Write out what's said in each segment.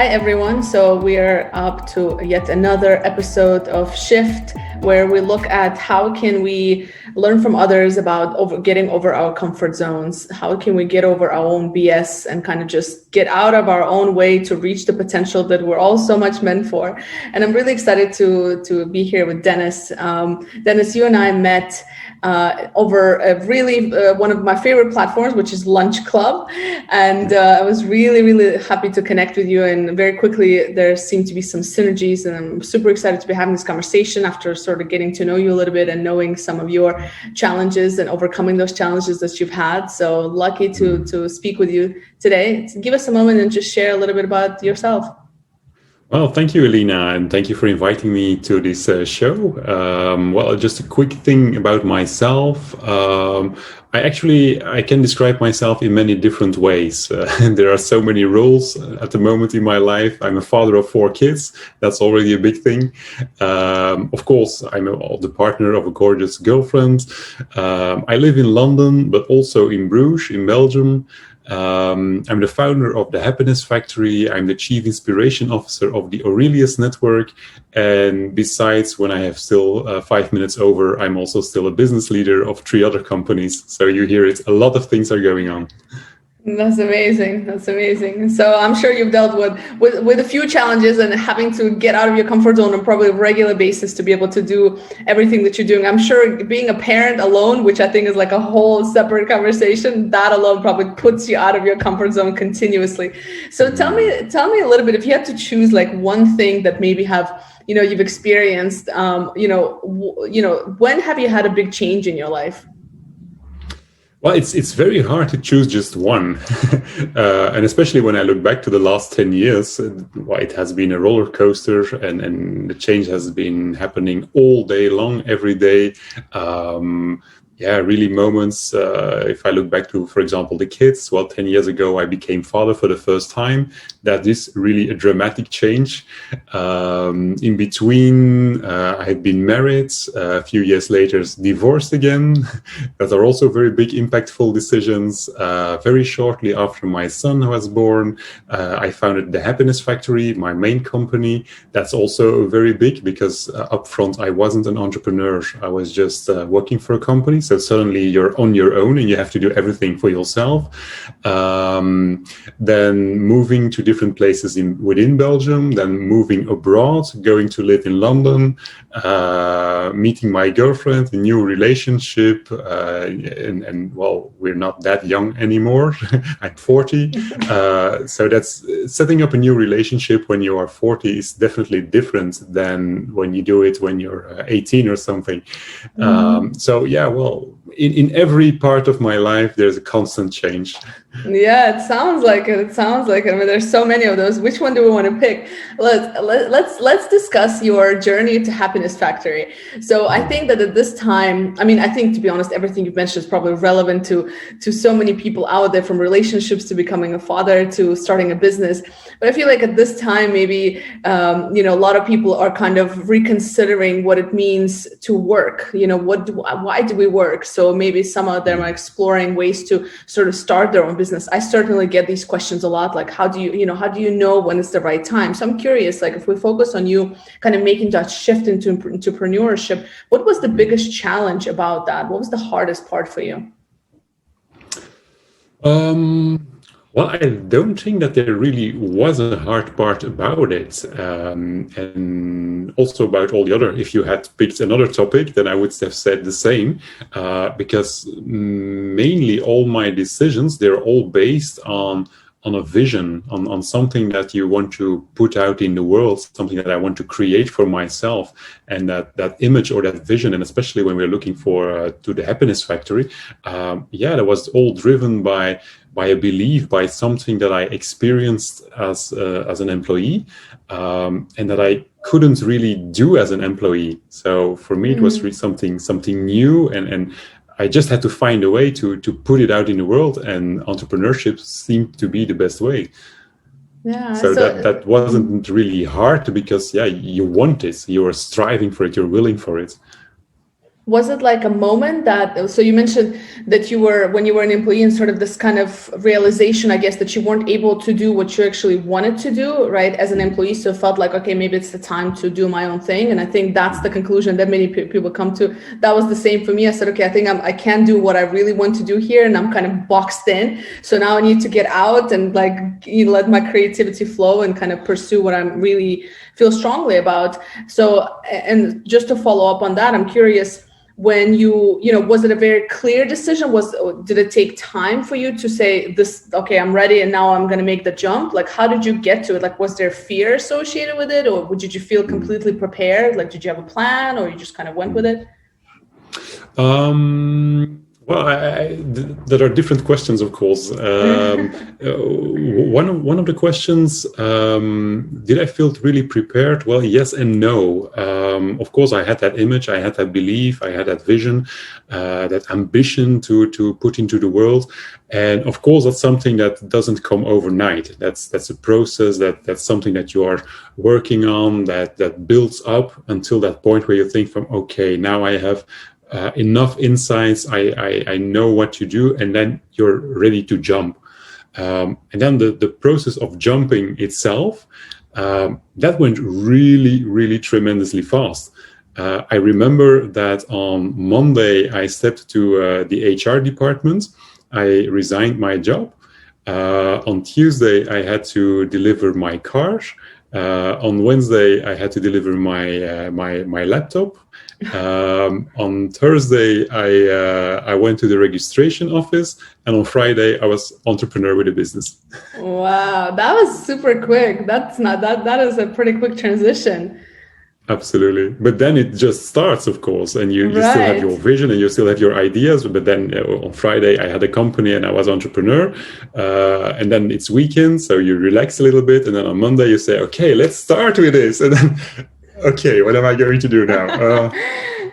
Hi, everyone. So we are up to yet another episode of Shift, where we look at how can we learn from others about getting over our comfort zones. How can we get over our own BS and kind of just get out of our own way to reach the potential that we're all so much meant for. And I'm really excited to be here with Dennis. Dennis, you and I met over one of my favorite platforms, which is Lunch Club. And I was really happy to connect with you. And very quickly, there seemed to be some synergies. And I'm super excited to be having this conversation after sort of getting to know you a little bit and knowing some of your challenges and overcoming those challenges that you've had. So lucky to speak with you today. Give us a moment and just share a little bit about yourself. Well, thank you, Elena, and thank you for inviting me to this show. Well, just a quick thing about myself. I can describe myself in many different ways. There are so many roles at the moment in my life. I'm a father of 4 kids. That's already a big thing. Of course, I'm the partner of a gorgeous girlfriend. I live in London, but also in Bruges, in Belgium. I'm the founder of the Happiness Factory. I'm the chief inspiration officer of the Aurelius Network. And besides, when I have still 5 minutes over, I'm also still a business leader of 3 other companies. So you hear it, a lot of things are going on. That's amazing. That's amazing. So I'm sure you've dealt with a few challenges and having to get out of your comfort zone on probably a regular basis to be able to do everything that you're doing. I'm sure being a parent alone, which I think is like a whole separate conversation, that alone probably puts you out of your comfort zone continuously. So tell me a little bit, if you had to choose like one thing that maybe you've experienced, when have you had a big change in your life? Well, it's very hard to choose just one. And especially when I look back to the last 10 years, it has been a roller coaster and the change has been happening all day long, every day. Really moments. If I look back to, for example, the kids, 10 years ago, I became father for the first time. That is really a dramatic change. In between, I had been married. A few years later, divorced again. That are also very big, impactful decisions. Very shortly after my son was born, I founded the Happiness Factory, my main company. That's also very big because upfront, I wasn't an entrepreneur. I was just working for a company. So suddenly you're on your own and you have to do everything for yourself. Then moving to different places within Belgium, then moving abroad, going to live in London, meeting my girlfriend, a new relationship, and we're not that young anymore. I'm 40. So that's setting up a new relationship when you are 40 is definitely different than when you do it when you're 18 or something. In every part of my life, there's a constant change. Yeah, it sounds like it. I mean, there's so many of those. Which one do we want to pick? Let's discuss your journey to Happiness Factory. So I think that at this time, I think to be honest, everything you've mentioned is probably relevant to so many people out there, from relationships to becoming a father to starting a business. But I feel like at this time, maybe a lot of people are kind of reconsidering what it means to work. Why do we work? So maybe some of them are exploring ways to sort of start their own business. I certainly get these questions a lot, like how do you know when it's the right time? So I'm curious, like if we focus on you kind of making that shift into entrepreneurship, what was the biggest challenge about that? What was the hardest part for you? Well, I don't think that there really was a hard part about it. And also about all the other, if you had picked another topic, then I would have said the same, because mainly all my decisions, they're all based on a vision, on something that you want to put out in the world, something that I want to create for myself. And that image or that vision, and especially when we're looking to the Happiness Factory, that was all driven by a belief, by something that I experienced as an employee, and that I couldn't really do as an employee. So for me, it was really something new, and I just had to find a way to put it out in the world, and entrepreneurship seemed to be the best way. Yeah. So that wasn't really hard because you want it, you're striving for it, you're willing for it. Was it like a moment that, so you mentioned that you were, when you were an employee, and sort of this kind of realization, I guess, that you weren't able to do what you actually wanted to do, right, as an employee. So it felt like, okay, maybe it's the time to do my own thing. And I think that's the conclusion that many people come to. That was the same for me. I said, okay, I think I can't do what I really want to do here, and I'm kind of boxed in. So now I need to get out and like, you know, let my creativity flow and kind of pursue what I'm really feel strongly about. So, and just to follow up on that, I'm curious, when you know, was it a very clear decision? Did it take time for you to say this, okay, I'm ready and now I'm going to make the jump? Like, how did you get to it? Like, was there fear associated with it, or did you feel completely prepared? Like, did you have a plan, or you just kind of went with it? Well, there are different questions, of course. One of the questions, did I feel really prepared? Well, yes and no. Of course, I had that image, I had that belief, I had that vision, that ambition to put into the world. And of course, that's something that doesn't come overnight. That's a process, that's something that you are working on, that builds up until that point where you think from, okay, now I have enough insights, I know what to do, and then you're ready to jump. And then the process of jumping itself, that went really, really tremendously fast. I remember that on Monday, I stepped to the HR department. I resigned my job. On Tuesday, I had to deliver my car. On Wednesday, I had to deliver my laptop. On Thursday, I went to the registration office, and on Friday, I was entrepreneur with a business. Wow, that was super quick. That is a pretty quick transition. Absolutely. But then it just starts, of course, and you still have your vision and you still have your ideas. But then on Friday, I had a company and I was entrepreneur. And then it's weekend, so you relax a little bit. And then on Monday, you say, okay, let's start with this. And then, okay, what am I going to do now?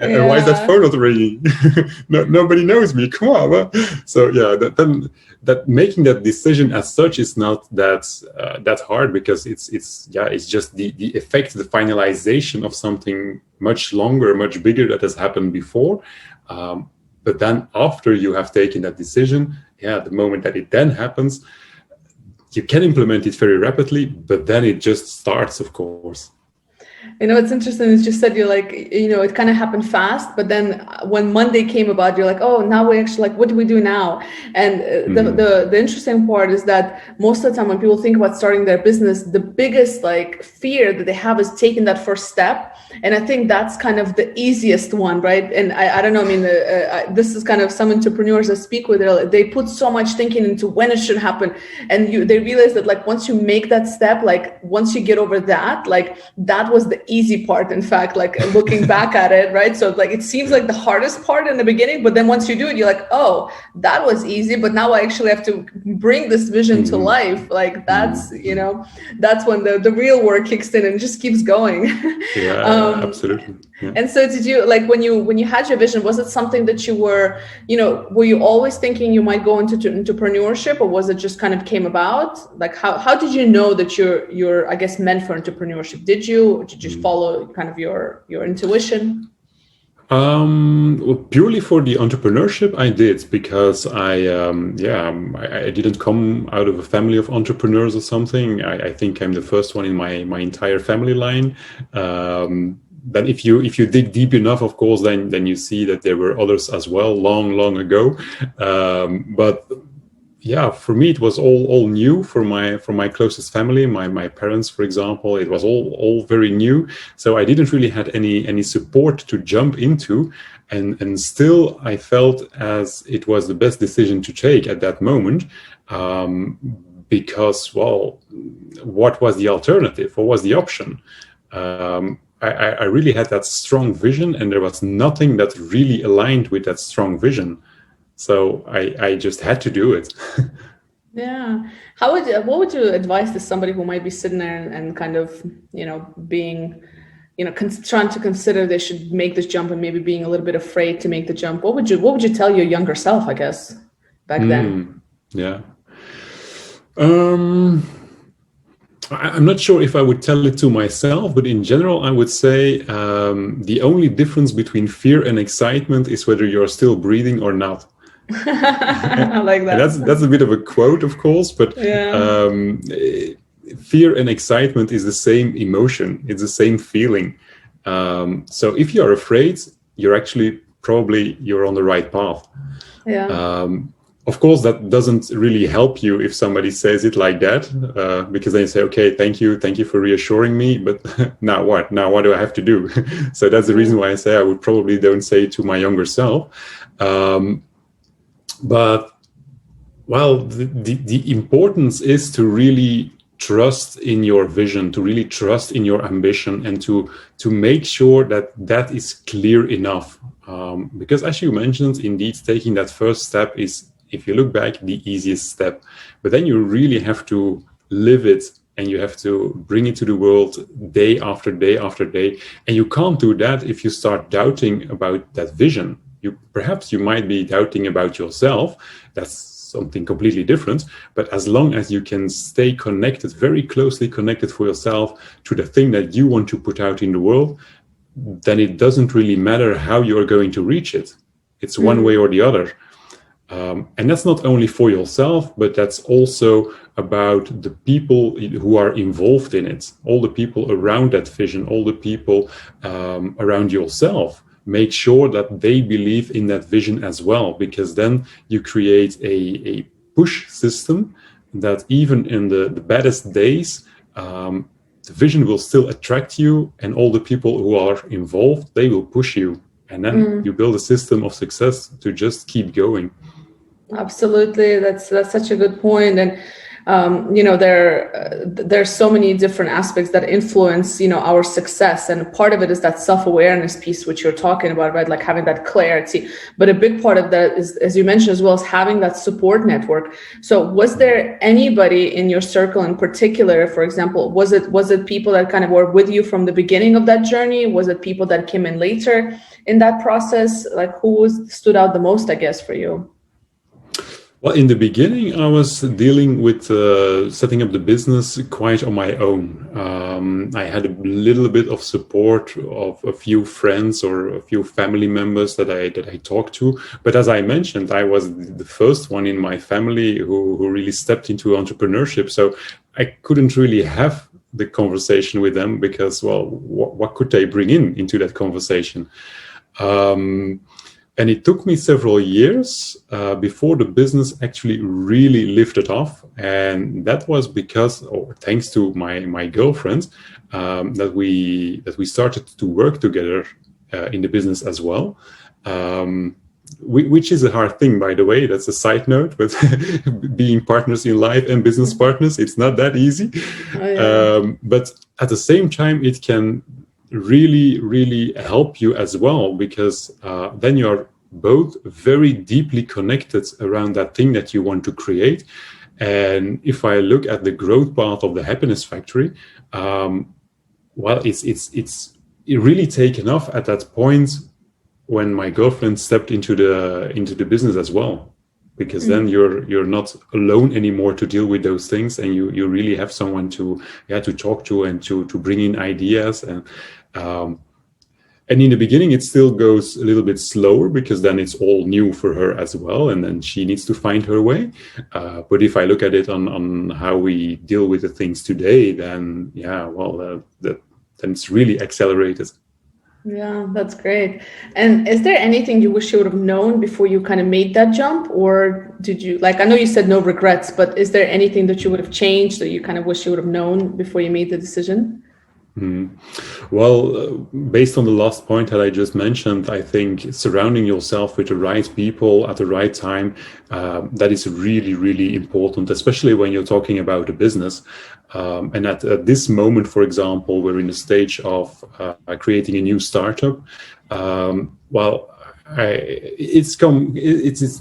And why is that phone not ringing? Nobody knows me. Come on. So yeah, that making that decision as such is not that hard, because it's just the effect, the finalization of something much longer, much bigger that has happened before. But then after you have taken that decision, the moment that it then happens, you can implement it very rapidly, but then it just starts, of course. You know, it's interesting. It's just said, you're like, you know, it kind of happened fast, but then when Monday came about, you're like, oh, now we actually, like, what do we do now? And the interesting part is that most of the time when people think about starting their business, the biggest like fear that they have is taking that first step. And I think that's kind of the easiest one, right? And I don't know, I mean, this is kind of some entrepreneurs I speak with, they put so much thinking into when it should happen. And they realize that like, once you make that step, like once you get over that, like that was the easy part, in fact, like looking back at it, right? So like it seems like the hardest part in the beginning, but then once you do it, you're like, oh, that was easy, but now I actually have to bring this vision to life. Like that's, you know, that's when the real work kicks in and just keeps going. Absolutely. Yeah. And so did you, like when you had your vision, was it something that you were, you know, were you always thinking you might go into entrepreneurship, or was it just kind of came about? Like how did you know that you're I guess meant for entrepreneurship? Did you follow kind of your intuition? Well, purely for the entrepreneurship, I did, because I didn't come out of a family of entrepreneurs or something. I think I'm the first one in my entire family line. Then if you dig deep enough, of course, then you see that there were others as well, long ago. But yeah, for me, it was all new. For my closest family, my parents, for example, it was all very new. So I didn't really have any support to jump into, and still I felt as it was the best decision to take at that moment, because, well, what was the alternative? What was the option? I really had that strong vision, and there was nothing that really aligned with that strong vision. So I just had to do it. Yeah. What would you advise to somebody who might be sitting there and kind of, you know, being, you know, trying to consider they should make this jump and maybe being a little bit afraid to make the jump? What would you tell your younger self, I guess, back then? Yeah. I'm not sure if I would tell it to myself, but in general, I would say the only difference between fear and excitement is whether you're still breathing or not. I like And that. that's a bit of a quote, of course, but Yeah. fear and excitement is the same emotion. It's the same feeling. So if you're afraid, you're actually you're on the right path. Yeah. Of course, that doesn't really help you if somebody says it like that, because then you say, okay, thank you for reassuring me, but now what? Now what do I have to do? So that's the reason why I say I would probably don't say it to my younger self. But, well, the importance is to really trust in your vision, to really trust in your ambition, and to make sure that that is clear enough. Because as you mentioned, indeed, taking that first step is, if you look back, the easiest step. But then you really have to live it, and you have to bring it to the world day after day after day. And you can't do that if you start doubting about that vision. Perhaps you might be doubting about yourself. That's something completely different. But as long as you can stay connected, very closely connected for yourself to the thing that you want to put out in the world, then it doesn't really matter how you're going to reach it. It's one way or the other. And that's not only for yourself, but that's also about the people who are involved in it, all the people around that vision, all the people around yourself. Make sure that they believe in that vision as well, because then you create a push system that even in the baddest days, the vision will still attract you, and all the people who are involved, they will push you. And then you build a system of success to just keep going. Absolutely, that's such a good point. And there's so many different aspects that influence our success, and part of it is that self-awareness piece which you're talking about, right? Like having that clarity. But a big part of that is, as you mentioned as well, is having that support network. So was there anybody in your circle in particular, for example, was it people that kind of were with you from the beginning of that journey? Was it people that came in later in that process? Like, who stood out the most, I guess, for you? Well, in the beginning, I was dealing with setting up the business quite on my own. I had a little bit of support of a few friends or a few family members that I talked to. But as I mentioned, I was the first one in my family who really stepped into entrepreneurship. So I couldn't really have the conversation with them because, well, what could they bring into that conversation? And it took me several years before the business actually really lifted off. And that was because, or thanks to my girlfriend, that we started to work together in the business as well. Which is a hard thing, by the way. That's a side note, but being partners in life and business partners, it's not that easy. Oh, yeah. But at the same time, it can really, really help you as well, because then you are both very deeply connected around that thing that you want to create. And if I look at the growth path of the Happiness Factory, well, it's really taken off at that point when my girlfriend stepped into the business as well, because then you're not alone anymore to deal with those things, and you really have someone to talk to and to bring in ideas. And in the beginning, it still goes a little bit slower because then it's all new for her as well, and then she needs to find her way. But if I look at it on how we deal with the things today, then then it's really accelerated. Yeah, that's great. And is there anything you wish you would have known before you kind of made that jump? Or did you, like, I know you said no regrets, but is there anything that you would have changed that you kind of wish you would have known before you made the decision? Well, based on the last point that I just mentioned, I think surrounding yourself with the right people at the right time, that is really, really important, especially when you're talking about a business. And at this moment, for example, we're in the stage of creating a new startup. Well, It's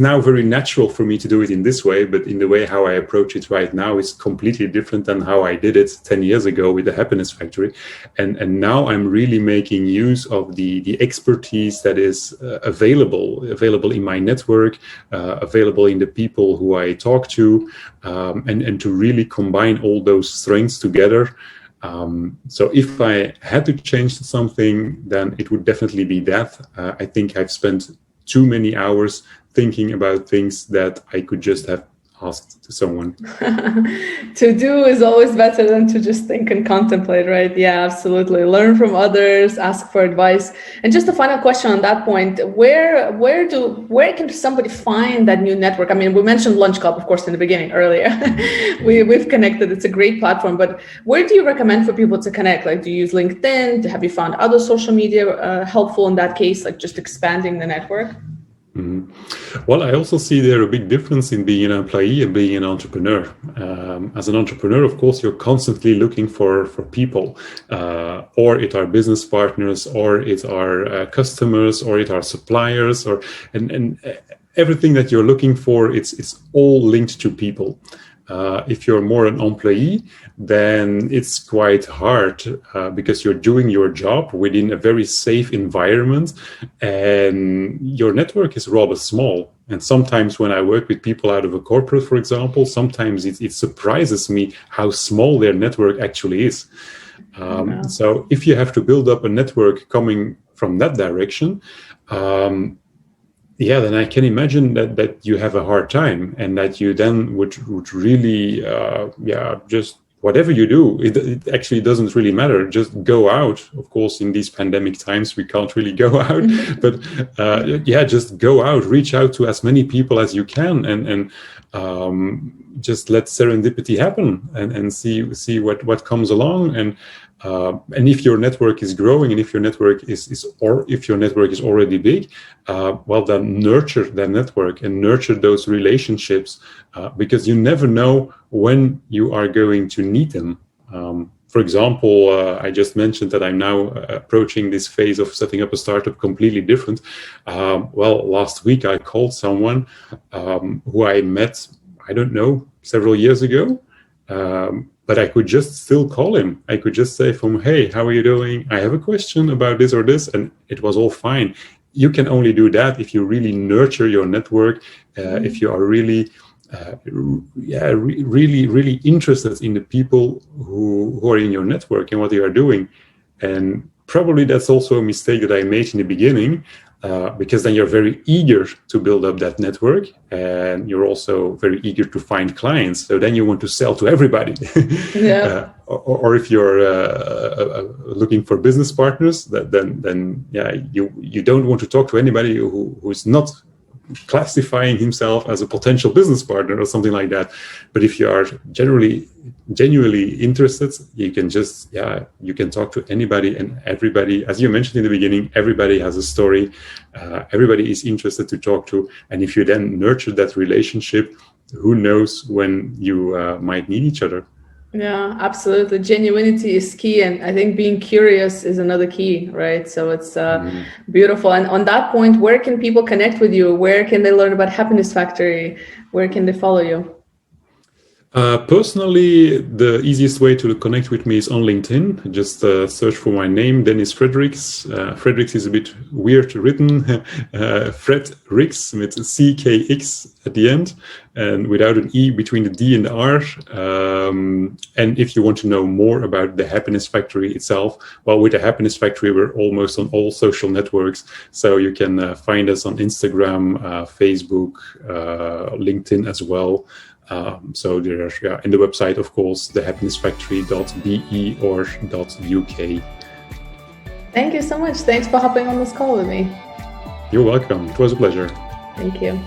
now very natural for me to do it in this way, but in the way how I approach it right now is completely different than how I did it 10 years ago with the Happiness Factory. And now I'm really making use of the expertise that is available in my network, available in the people who I talk to, and to really combine all those strengths together. So if I had to change something, then it would definitely be that. I think I've spent too many hours thinking about things that I could just have asked to someone. To do is always better than to just think and contemplate, right? Yeah, absolutely. Learn from others, ask for advice. And just a final question on that point, where can somebody find that new network? I mean, we mentioned Lunch Club, of course, in the beginning earlier. We've connected. It's a great platform, but where do you recommend for people to connect? Like, do you use LinkedIn? Have you found other social media helpful in that case, like just expanding the network? Mm-hmm. Well, I also see there a big difference in being an employee and being an entrepreneur. As an entrepreneur, of course, you're constantly looking for people, or it are business partners, or it are customers, or it are suppliers, and everything that you're looking for, it's all linked to people. If you're more an employee, then it's quite hard because you're doing your job within a very safe environment and your network is rather small. And sometimes when I work with people out of a corporate, for example, sometimes it surprises me how small their network actually is. So if you have to build up a network coming from that direction, then I can imagine that you have a hard time and that you then would really, just whatever you do, it actually doesn't really matter. Just go out. Of course, in these pandemic times, we can't really go out, but just go out, reach out to as many people as you can and just let serendipity happen and see what comes along. And if your network is growing and if your network is already big, then nurture that network and nurture those relationships because you never know when you are going to need them. For example, I just mentioned that I'm now approaching this phase of setting up a startup completely different. Last week I called someone who I met, I don't know, several years ago. But I could just still call him. I could just say hey, how are you doing? I have a question about this or this, and it was all fine. You can only do that if you really nurture your network, if you are really, really interested in the people who are in your network and what they are doing. And probably that's also a mistake that I made in the beginning. Because then you're very eager to build up that network and you're also very eager to find clients. So then you want to sell to everybody. Or if you're looking for business partners, then you don't want to talk to anybody who is not classifying himself as a potential business partner or something like that. But if you are genuinely interested, you can just you can talk to anybody and everybody. As you mentioned in the beginning, everybody has a story, everybody is interested to talk to, and if you then nurture that relationship, who knows when you might need each other. Yeah, absolutely. Genuinity is key. And I think being curious is another key, right? So it's beautiful. And on that point, where can people connect with you? Where can they learn about Happiness Factory? Where can they follow you? Personally, the easiest way to connect with me is on LinkedIn. Just search for my name, Dennis Fredrickx. Fredrickx is a bit weird written. Fredrickx with CKX at the end and without an E between the D and the R. And if you want to know more about the Happiness Factory itself, with the Happiness Factory, we're almost on all social networks. So you can find us on Instagram, Facebook, LinkedIn as well. So there are, in the website, of course, thehappinessfactory.be or .uk. Thank you so much. Thanks for hopping on this call with me. You're welcome. It was a pleasure. Thank you.